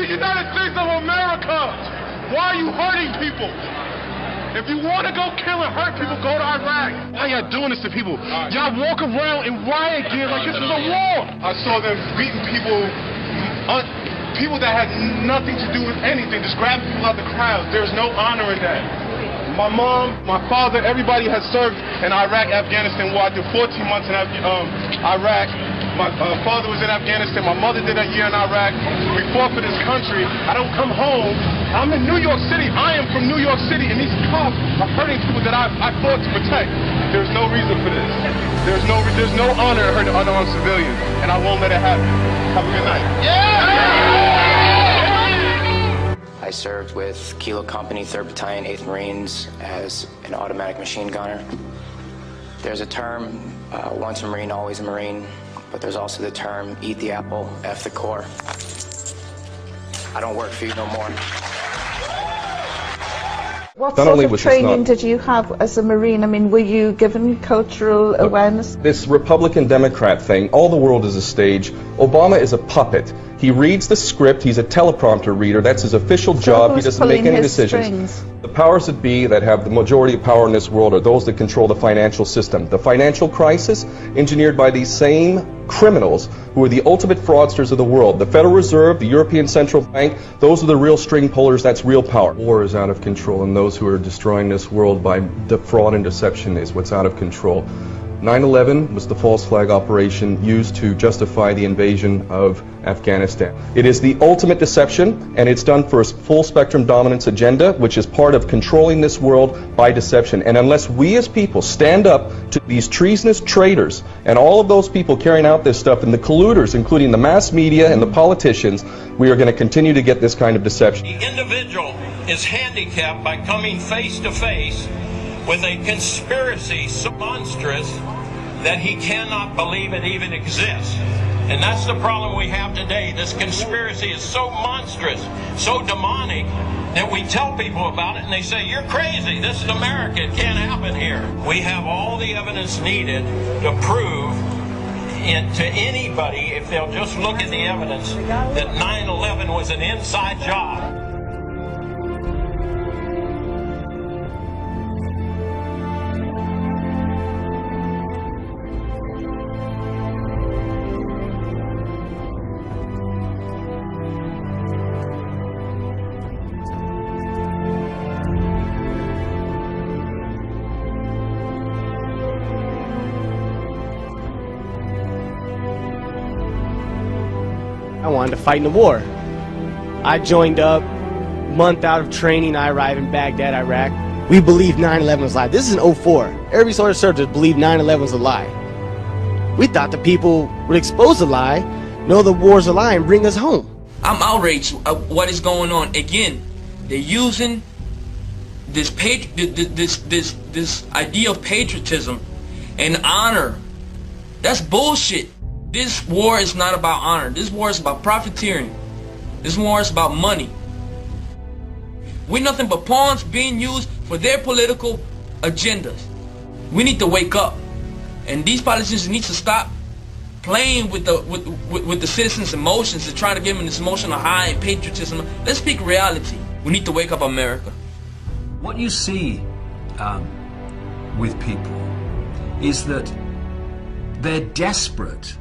the United States of America. Why are you hurting people? If you want to go kill and hurt people, go to Iraq. Why y'all doing this to people? Y'all walk around in riot gear like this is a war. I saw them beating people, people that had nothing to do with anything, just grabbing people out the crowd. There's no honor in that. My mom, my father, everybody has served in Iraq, Afghanistan war. I did 14 months in Iraq. My father was in Afghanistan. My mother did a year in Iraq. We fought for this country. I don't come home. I'm in New York City. I am from New York City, and these cops are hurting people that I fought to protect. There's no reason for this. There's no honor in hurting unarmed civilians, and I won't let it happen. Have a good night. I served with Kilo Company, 3rd Battalion, 8th Marines as an automatic machine gunner. There's a term, once a Marine, always a Marine. But there's also the term, eat the apple, F the core. I don't work for you no more. What sort of training did you have as a Marine? I mean, were you given cultural awareness? This Republican-Democrat thing, all the world is a stage. Obama is a puppet. He reads the script, he's a teleprompter reader, that's his official job, he doesn't make any decisions. Strings? The powers that be that have the majority of power in this world are those that control the financial system. The financial crisis engineered by these same criminals who are the ultimate fraudsters of the world. The Federal Reserve, the European Central Bank, those are the real string pullers, that's real power. War is out of control, and those who are destroying this world by fraud and deception is what's out of control. 9/11 was the false flag operation used to justify the invasion of Afghanistan. It is the ultimate deception, and it's done for a full spectrum dominance agenda, which is part of controlling this world by deception. And unless we as people stand up to these treasonous traitors and all of those people carrying out this stuff and the colluders, including the mass media and the politicians, we are going to continue to get this kind of deception. The individual is handicapped by coming face to face with a conspiracy so monstrous that he cannot believe it even exists. And that's the problem we have today. This conspiracy is so monstrous, so demonic, that we tell people about it and they say, you're crazy, this is America, it can't happen here. We have all the evidence needed to prove to anybody, if they'll just look at the evidence, that 9/11 was an inside job. I wanted to fight in the war. I joined up, month out of training, I arrived in Baghdad, Iraq. We believed 9/11 was a lie. This is in 04. Every sort of soldier believed 9/11 was a lie. We thought the people would expose the lie, know the war's a lie, and bring us home. I'm outraged at what is going on. Again, they're using this idea of patriotism and honor. That's bullshit. This war is not about honor. This war is about profiteering. This war is about money. We're nothing but pawns being used for their political agendas. We need to wake up, and these politicians need to stop playing with the citizens' emotions and trying to give them this emotional high and patriotism. Let's speak reality. We need to wake up, America. What you see with people is that they're desperate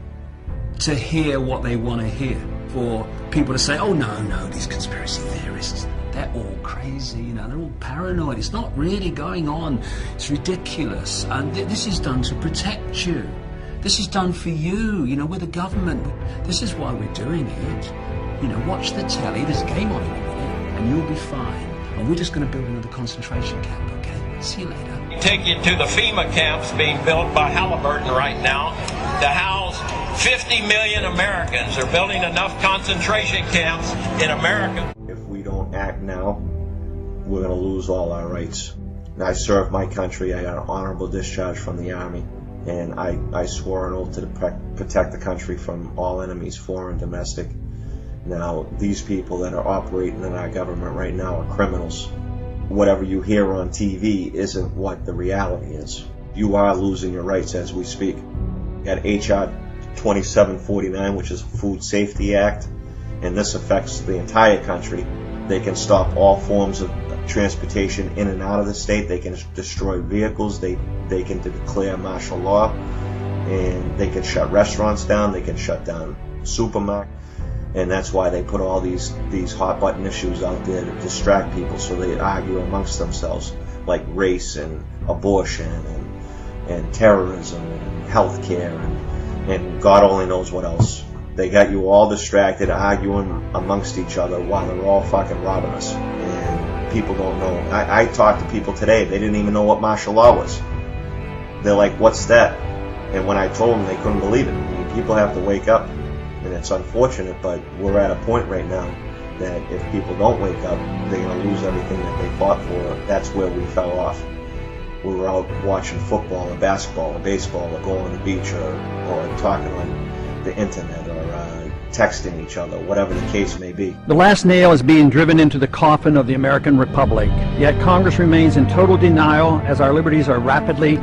to hear what they want to hear. For people to say, oh no, these conspiracy theorists, they're all crazy, you know, they're all paranoid. It's not really going on. It's ridiculous. And this is done to protect you. This is done for you. You know, we're the government. This is why we're doing it. You know, watch the telly. There's a game on in a minute, and you'll be fine. And we're just going to build another concentration camp, okay? See you later. Take you to the FEMA camps being built by Halliburton right now to house 50 million Americans. They're building enough concentration camps in America. If we don't act now, we're going to lose all our rights. I served my country. I got an honorable discharge from the Army, and I swore an oath to protect the country from all enemies, foreign, domestic. Now, these people that are operating in our government right now are criminals. Whatever you hear on TV isn't what the reality is. You are losing your rights as we speak. You got H.R. 2749, which is a Food Safety Act. and this affects the entire country. They can stop all forms of transportation in and out of the state. They can destroy vehicles. They can declare martial law, and they can shut restaurants down. They can shut down supermarkets. And that's why they put all these hot button issues out there to distract people, so they argue amongst themselves, like race and abortion and terrorism and healthcare and God only knows what else. They got you all distracted, arguing amongst each other while they're all fucking robbing us. And people don't know. I talked to people today, they didn't even know what martial law was. They're like, what's that? And when I told them, they couldn't believe it. I mean, people have to wake up. And it's unfortunate, but we're at a point right now that if people don't wake up, they're going to lose everything that they fought for. That's where we fell off. We were out watching football or basketball or baseball or going on the beach or talking on the internet or texting each other, whatever the case may be. The last nail is being driven into the coffin of the American Republic, yet Congress remains in total denial as our liberties are rapidly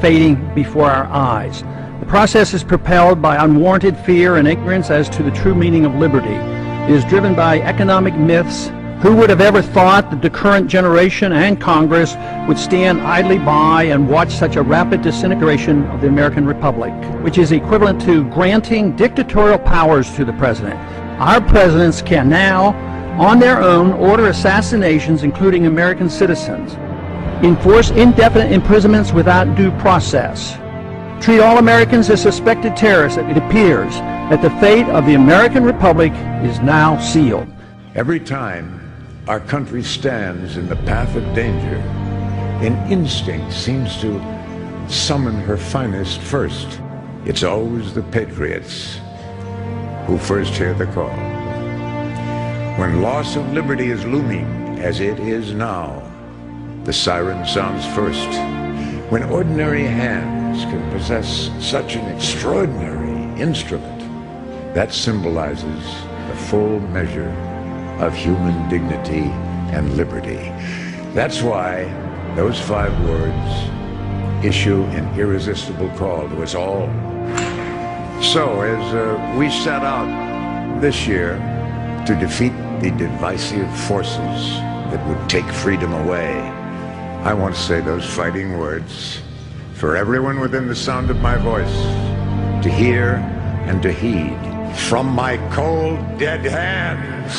fading before our eyes. The process is propelled by unwarranted fear and ignorance as to the true meaning of liberty. It is driven by economic myths. Who would have ever thought that the current generation and Congress would stand idly by and watch such a rapid disintegration of the American Republic, which is equivalent to granting dictatorial powers to the president. Our presidents can now, on their own, order assassinations, including American citizens, enforce indefinite imprisonments without due process, treat all Americans as suspected terrorists. It appears that the fate of the American Republic is now sealed. Every time our country stands in the path of danger, an instinct seems to summon her finest first. It's always the patriots who first hear the call. When loss of liberty is looming, as it is now, the siren sounds first. When ordinary hands can possess such an extraordinary instrument, that symbolizes the full measure of human dignity and liberty. That's why those 5 words issue an irresistible call to us all. So as we set out this year to defeat the divisive forces that would take freedom away, I want to say those fighting words for everyone within the sound of my voice to hear and to heed. From my cold, dead hands,